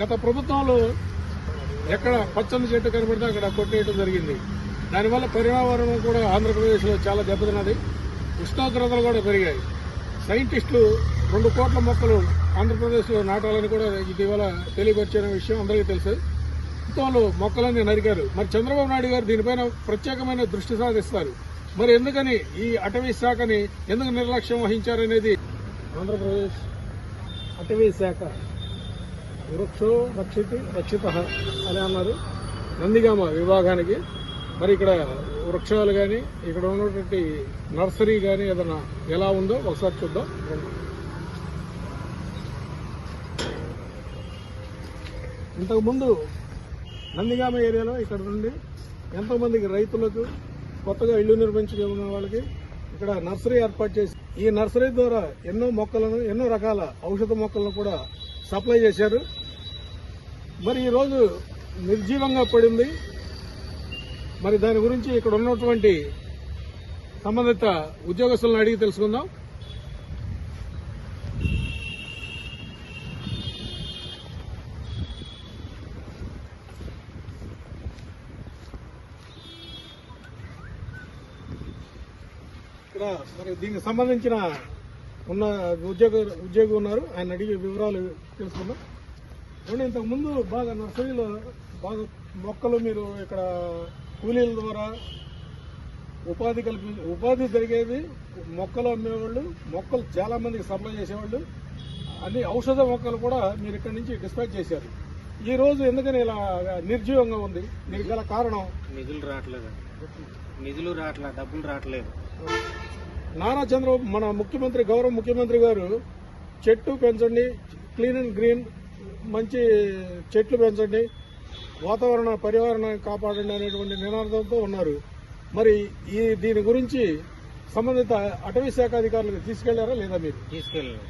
గత ప్రభుత్వంలో ఎక్కడ పచ్చని చెట్టు కనబడితే అక్కడ కొట్టేయడం జరిగింది. దానివల్ల పర్యావరణం కూడా ఆంధ్రప్రదేశ్లో చాలా దెబ్బతిన్నది. ఉష్ణోగ్రతలు కూడా పెరిగాయి. సైంటిస్టులు 2 కోట్ల మొక్కలు ఆంధ్రప్రదేశ్లో నాటాలని కూడా ఇటీవల తెలియపరిచిన విషయం అందరికీ తెలుసు. ప్రభుత్వంలో మొక్కలన్నీ నరికారు. మరి చంద్రబాబు నాయుడు గారు దీనిపైన ప్రత్యేకమైన దృష్టి సాధిస్తారు. మరి ఎందుకని ఈ అటవీ శాఖని ఎందుకు నిర్లక్ష్యం వహించారనేది ఆంధ్రప్రదేశ్ అటవీ శాఖ వృక్షో రక్షిత అని అన్నారు నందిగామ విభాగానికి. మరి ఇక్కడ వృక్షాలు కానీ ఇక్కడ ఉన్నటువంటి నర్సరీ కానీ ఏదైనా ఎలా ఉందో ఒకసారి చూద్దాం. ఇంతకుముందు నందిగామ ఏరియాలో ఇక్కడ నుండి ఎంతోమందికి రైతులకు కొత్తగా ఇళ్లు నిర్మించుకున్న వాళ్ళకి ఇక్కడ నర్సరీ ఏర్పాటు చేసి ఈ నర్సరీ ద్వారా ఎన్నో మొక్కలను ఎన్నో రకాల ఔషధ మొక్కలను కూడా సప్లై చేశారు. మరి ఈరోజు నిర్జీవంగా పడింది. మరి దాని గురించి ఇక్కడ ఉన్నటువంటి సంబంధిత ఉద్యోగస్తులను అడిగి తెలుసుకుందాం. ఇక్కడ మరి దీనికి సంబంధించిన ఉన్న ఉద్యోగి ఉన్నారు, ఆయన అడిగి వివరాలు తెలుసుకుందాం. ఇంతకుముందు బాగా నర్సరీలో బాగా మొక్కలు మీరు ఇక్కడ కూలీల ద్వారా ఉపాధి జరిగేది. మొక్కలు అమ్మేవాళ్ళు, మొక్కలు చాలా మందికి సప్లై చేసేవాళ్ళు, అన్ని ఔషధ మొక్కలు కూడా మీరు ఇక్కడ నుంచి డిస్పాచ్ చేశారు. ఈ రోజు ఎందుకని ఇలా నిర్జీవంగా ఉంది? దీనికి గల కారణం నిధులు రావట్లేదు, డబ్బులు రావట్లేదు. నారా చంద్రబాబు మన ముఖ్యమంత్రి, గౌరవ ముఖ్యమంత్రి గారు చెట్టు పెంచండి, క్లీన్ అండ్ గ్రీన్, మంచి చెట్లు పెంచండి, పర్యావరణాన్ని కాపాడండి అనేటువంటి నినాదంతో ఉన్నారు. మరి దీని గురించి సంబంధిత అటవీ శాఖ అధికారులకు తీసుకెళ్లారా లేదా? మీరు తీసుకెళ్ళారు.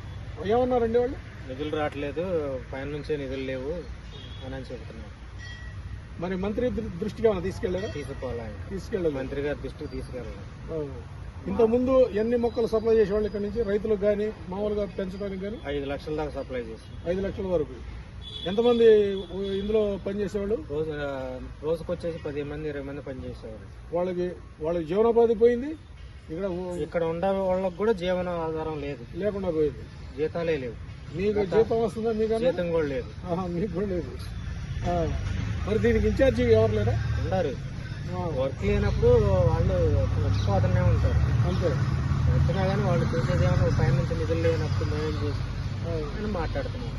ఏమన్నారండి వాళ్ళు? నిధులు రావట్లేదు, పైన నుంచే నిధులు లేవు అని చెబుతున్నారు. మరి మంత్రి దృష్టికి ఏమైనా తీసుకెళ్లారా? తీసుకెళ్ళాలి. మంత్రి గారి దృష్టికి తీసుకెళ్ళాలి. ఇంతకుముందు ఎన్ని మొక్కలు సప్లై చేసేవాళ్ళు ఇక్కడ నుంచి రైతులకు కానీ మామూలుగా పెంచడానికి కానీ? 5 లక్షల దాకా సప్లై చేసి 5 లక్షల వరకు. ఎంతమంది ఇందులో పనిచేసేవాళ్ళు? రోజుకొచ్చేసి 10 మంది 20 మంది పనిచేసేవాళ్ళు. వాళ్ళకి జీవనోపాధి పోయింది. ఇక్కడ ఉండే వాళ్ళకి కూడా జీవన ఆధారం లేకుండా పోయింది. జీతాలే లేవు. మీకు జీతం వస్తుందా? మీకు జీతం కూడా లేదు. మీకు కూడా లేదు. మరి దీనికి ఇన్ఛార్జి ఎవరు లేరా? ఉన్నారు. వర్క్ లేనప్పుడు వాళ్ళు వచ్చిపోతూనే ఉంటారు. అంతే. వచ్చినా కానీ వాళ్ళు చూసేది ఏమన్నా పైన నుంచి నిధులు లేనప్పుడు మేనేజ్ చేసి అని మాట్లాడుతున్నారు.